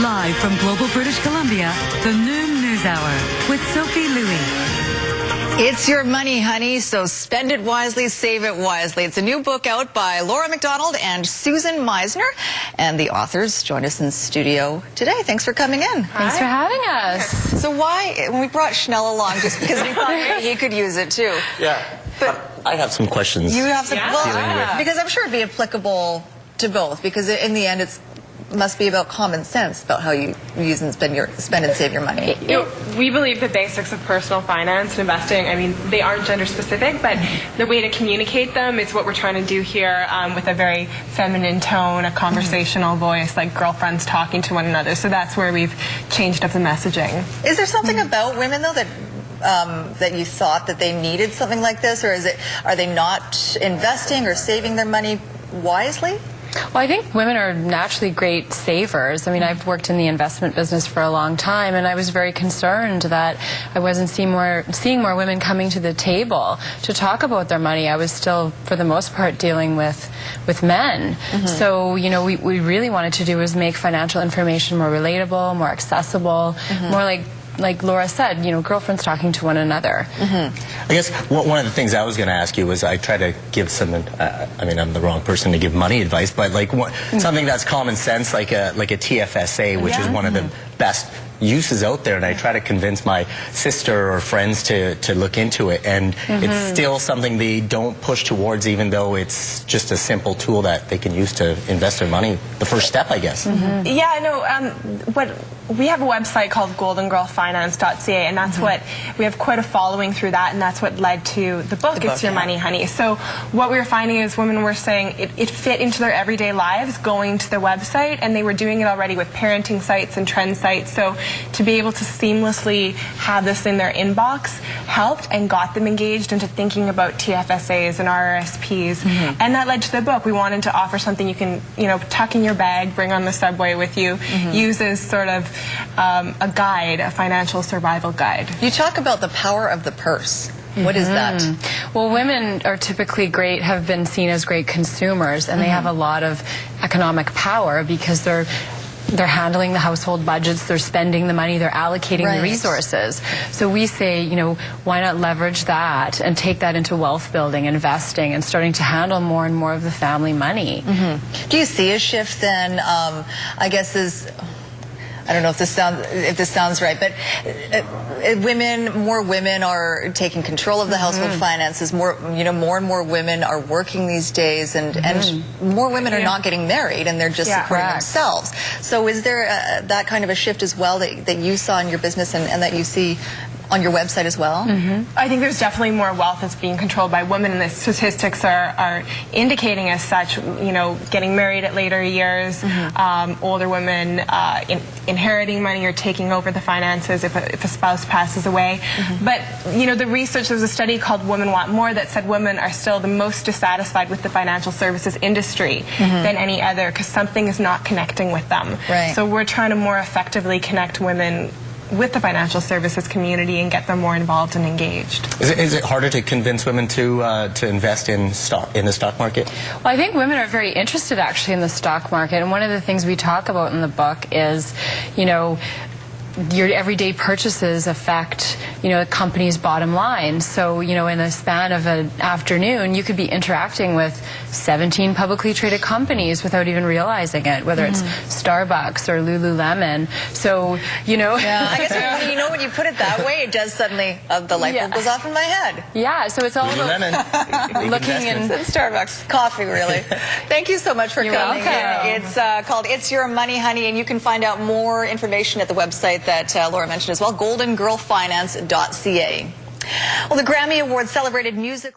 Live from Global British Columbia, the Noon News Hour with Sophie Louis. It's your money, honey, so spend it wisely, save it wisely. It's a new book out by Laura McDonald and Susan Meisner, and the authors join us in studio today. Thanks for coming in. Thanks for having us. So why, when we brought Schnell along, just because we thought maybe he could use it too. Yeah, but I have some questions. You have some, with. Because I'm sure it'd be applicable to both, because in the end it must be about common sense about how you use and spend and save your money. We believe the basics of personal finance and investing, I mean, they aren't gender specific, but the way to communicate them is what we're trying to do here with a very feminine tone, a conversational voice, like girlfriends talking to one another. So that's where we've changed up the messaging. Is there something about women, though, that that you thought that they needed something like this, or are they not investing or saving their money wisely? Well, I think women are naturally great savers. I mean, I've worked in the investment business for a long time, and I was very concerned that I wasn't seeing more women coming to the table to talk about their money. I was still, for the most part, dealing with men. So, you know, we really wanted to do was make financial information more relatable, more accessible, more like Laura said, you know, girlfriends talking to one another. I guess one of the things I was going to ask you was I try to give some, I mean, I'm the wrong person to give money advice, but like something that's common sense, like a TFSA, which is one of the best uses out there, and I try to convince my sister or friends to look into it, and it's still something they don't push towards, even though it's just a simple tool that they can use to invest their money. The first step, I guess. Yeah, no, we have a website called goldandgirlfinance.ca, and that's what, we have quite a following through that, and that's what led to the book, It's Your Money, Honey. So what we were finding is women were saying it fit into their everyday lives going to the website, and they were doing it already with parenting sites and trend sites. So to be able to seamlessly have this in their inbox helped and got them engaged into thinking about TFSAs and RRSPs, and that led to the book. We wanted to offer something you can, you know, tuck in your bag, bring on the subway with you, use as sort of a guide, a financial survival guide. You talk about the power of the purse. What is that? Well, women are typically have been seen as great consumers, and they have a lot of economic power because they're handling the household budgets, they're spending the money, they're allocating the resources. So we say, you know, why not leverage that and take that into wealth building, investing, and starting to handle more and more of the family money. Do you see a shift then, I guess, I don't know if this sounds right, but more women are taking control of the household finances. More and more women are working these days, and more women are not getting married, and they're just supporting themselves. So is there that kind of a shift as well that you saw in your business and that you see on your website as well? I think there's definitely more wealth that's being controlled by women, and the statistics are indicating as such. You know, getting married at later years, older women inheriting money or taking over the finances if a spouse passes away. But, you know, the research, there was a study called Women Want More that said women are still the most dissatisfied with the financial services industry than any other, because something is not connecting with them. So we're trying to more effectively connect women with the financial services community and get them more involved and engaged. Is it harder to convince women to invest in the stock market? Well, I think women are very interested actually in the stock market, and one of the things we talk about in the book is, you know, your everyday purchases affect, you know, a company's bottom line. So, you know, in the span of an afternoon, you could be interacting with 17 publicly traded companies without even realizing it, whether it's Starbucks or Lululemon. So, you know. Yeah, I guess when you put it that way, it does suddenly, the light bulb goes off in my head. Yeah, so it's all about looking in Starbucks coffee, really. Thank you so much for coming in. It's called It's Your Money, Honey, and you can find out more information at the website that Laura mentioned as well, goldandgirlfinance.ca. Well, the Grammy Awards celebrated music